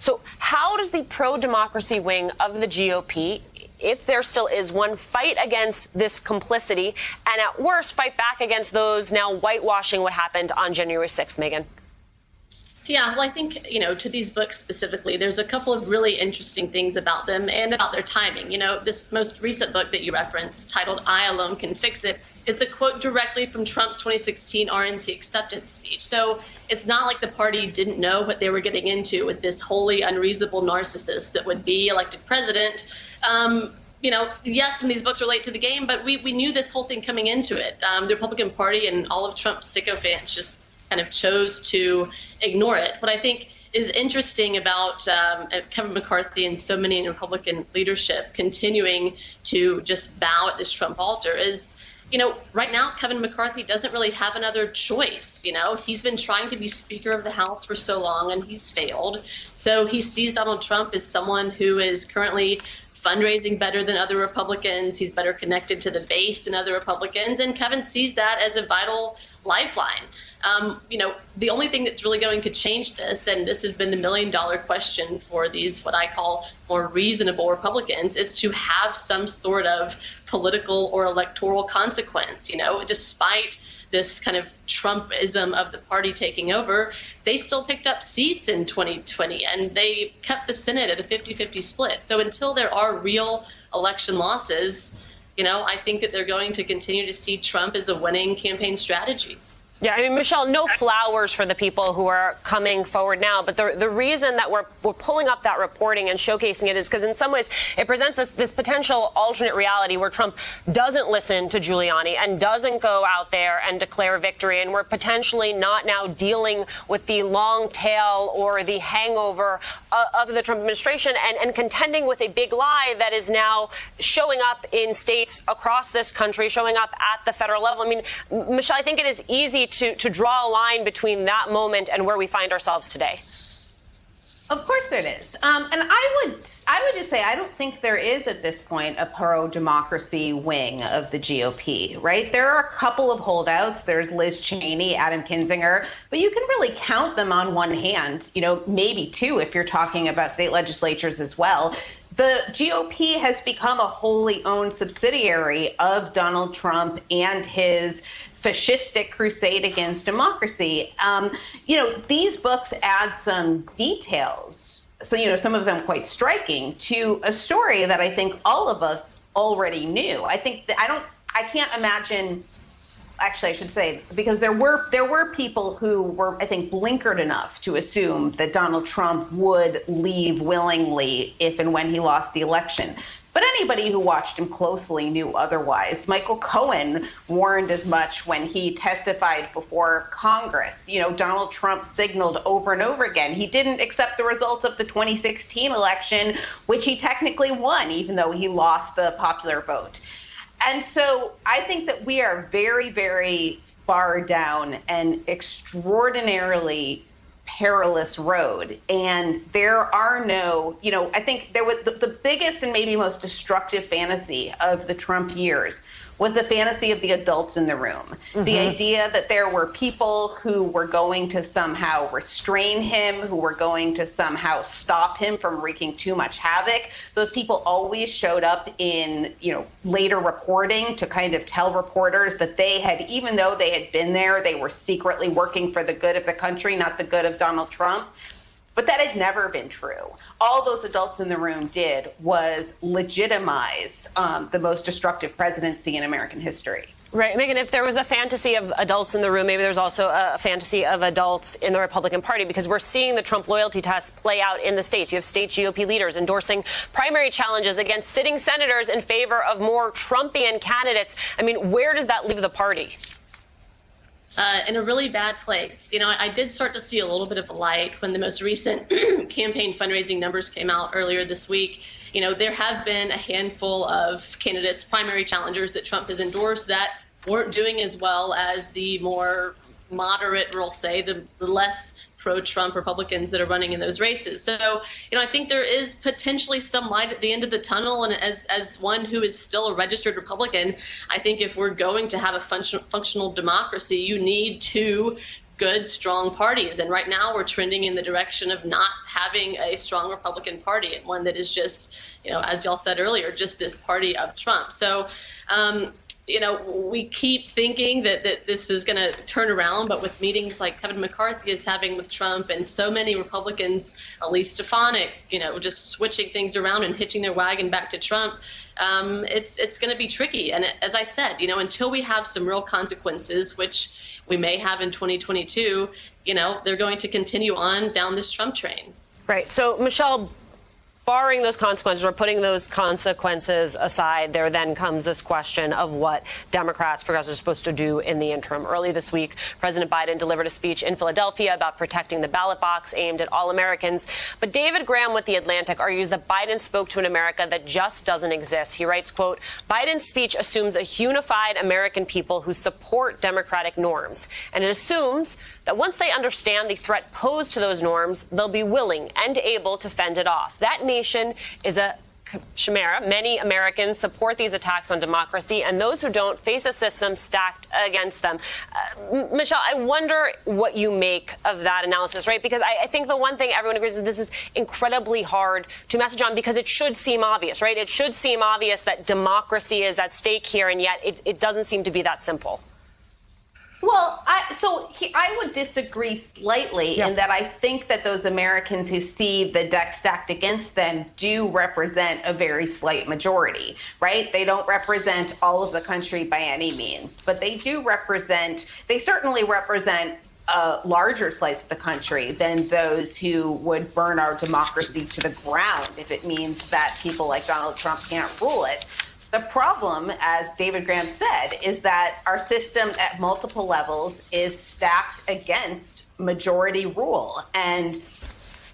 So how does the pro-democracy wing of the GOP, if there still is one, fight against this complicity and at worst fight back against those now whitewashing what happened on January 6th, Megan? Yeah, well, I think, to these books specifically, there's a couple of really interesting things about them and about their timing. This most recent book that you referenced, titled "I Alone Can Fix It," it's a quote directly from Trump's 2016 RNC acceptance speech. So it's not like the party didn't know what they were getting into with this wholly unreasonable narcissist that would be elected president. Yes, some of these books are late to the game, but we knew this whole thing coming into it. The Republican Party and all of Trump's sycophants just kind of chose to ignore it. What I think is interesting about Kevin McCarthy and so many in Republican leadership continuing to just bow at this Trump altar is, right now, Kevin McCarthy doesn't really have another choice. He's been trying to be Speaker of the House for so long and he's failed. So he sees Donald Trump as someone who is currently fundraising better than other Republicans. He's better connected to the base than other Republicans. And Kevin sees that as a vital lifeline. The only thing that's really going to change this, and this has been the million-dollar question for these, what I call more reasonable Republicans, is to have some sort of political or electoral consequence. Despite this kind of Trumpism of the party taking over, they still picked up seats in 2020, and they kept the Senate at a 50-50 split. So until there are real election losses, I think that they're going to continue to see Trump as a winning campaign strategy. Yeah, I mean, Michelle, no flowers for the people who are coming forward now. But the reason that we're pulling up that reporting and showcasing it is because in some ways it presents this potential alternate reality where Trump doesn't listen to Giuliani and doesn't go out there and declare victory. And we're potentially not now dealing with the long tail or the hangover of the Trump administration and contending with a big lie that is now showing up in states across this country, showing up at the federal level. I mean, Michelle, I think it is easy to draw a line between that moment and where we find ourselves today. Of course it is. And I would just say I don't think there is at this point a pro-democracy wing of the GOP, right? There are a couple of holdouts. There's Liz Cheney, Adam Kinzinger, but you can really count them on one hand, maybe two if you're talking about state legislatures as well. The GOP has become a wholly owned subsidiary of Donald Trump and his fascistic crusade against democracy. These books add some details, so, some of them quite striking, to a story that I think all of us already knew. I think that I can't imagine. Actually, I should say, because there were people who were, I think, blinkered enough to assume that Donald Trump would leave willingly if and when he lost the election. But anybody who watched him closely knew otherwise. Michael Cohen warned as much when he testified before Congress. Donald Trump signaled over and over again he didn't accept the results of the 2016 election, which he technically won, even though he lost the popular vote. And so I think that we are very, very far down an extraordinarily perilous road. And there are no, I think there was the biggest and maybe most destructive fantasy of the Trump years was the fantasy of the adults in the room. Mm-hmm. The idea that there were people who were going to somehow restrain him, who were going to somehow stop him from wreaking too much havoc. Those people always showed up in, later reporting to kind of tell reporters that they had, even though they had been there, they were secretly working for the good of the country, not the good of Donald Trump. But that had never been true. All those adults in the room did was legitimize the most destructive presidency in American history. Right. Megan, if there was a fantasy of adults in the room, maybe there's also a fantasy of adults in the Republican Party, because we're seeing the Trump loyalty tests play out in the states. You have state GOP leaders endorsing primary challenges against sitting senators in favor of more Trumpian candidates. I mean, where does that leave the party? In a really bad place. I did start to see a little bit of a light when the most recent campaign fundraising numbers came out earlier this week. There have been a handful of candidates, primary challengers that Trump has endorsed that weren't doing as well as the more moderate, we'll say, the less pro-Trump Republicans that are running in those races. So, I think there is potentially some light at the end of the tunnel. And as one who is still a registered Republican, I think if we're going to have a functional democracy, you need to good, strong parties. And right now we're trending in the direction of not having a strong Republican Party, and one that is just, as y'all said earlier, just this party of Trump. So, we keep thinking that this is going to turn around, but with meetings like Kevin McCarthy is having with Trump, and so many Republicans, Elise Stefanik, just switching things around and hitching their wagon back to Trump, it's going to be tricky. And as I said, until we have some real consequences, which we may have in 2022, they're going to continue on down this Trump train. Right. So, Michelle, barring those consequences or putting those consequences aside, there then comes this question of what Democrats, progressives, are supposed to do in the interim. Early this week, President Biden delivered a speech in Philadelphia about protecting the ballot box aimed at all Americans. But David Graham with The Atlantic argues that Biden spoke to an America that just doesn't exist. He writes, quote, Biden's speech assumes a unified American people who support democratic norms. And it assumes that once they understand the threat posed to those norms, they'll be willing and able to fend it off. That nation is a chimera. Many Americans support these attacks on democracy, and those who don't face a system stacked against them. Michelle, I wonder what you make of that analysis, right? Because I think the one thing everyone agrees is this is incredibly hard to message on, because it should seem obvious, right? It should seem obvious that democracy is at stake here, and yet it doesn't seem to be that simple. Well, I would disagree slightly in that I think that those Americans who see the deck stacked against them do represent a very slight majority, right? They don't represent all of the country by any means, but they certainly represent a larger slice of the country than those who would burn our democracy to the ground if it means that people like Donald Trump can't rule it. The problem, as David Graham said, is that our system at multiple levels is stacked against majority rule. And,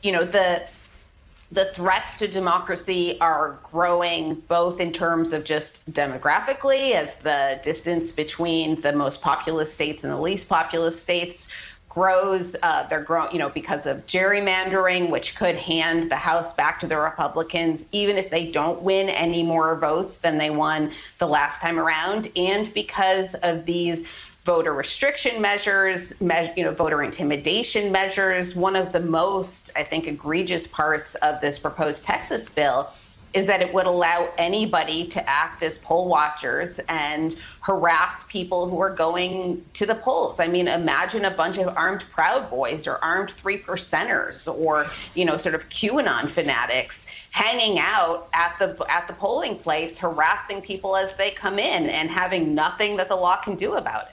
the threats to democracy are growing both in terms of just demographically, as the distance between the most populous states and the least populous states grows. They're growing, because of gerrymandering, which could hand the House back to the Republicans, even if they don't win any more votes than they won the last time around, and because of these voter restriction measures, voter intimidation measures. One of the most, I think, egregious parts of this proposed Texas bill is that it would allow anybody to act as poll watchers and harass people who are going to the polls. I mean, imagine a bunch of armed Proud Boys or armed 3%ers or, sort of QAnon fanatics hanging out at the polling place, harassing people as they come in and having nothing that the law can do about it.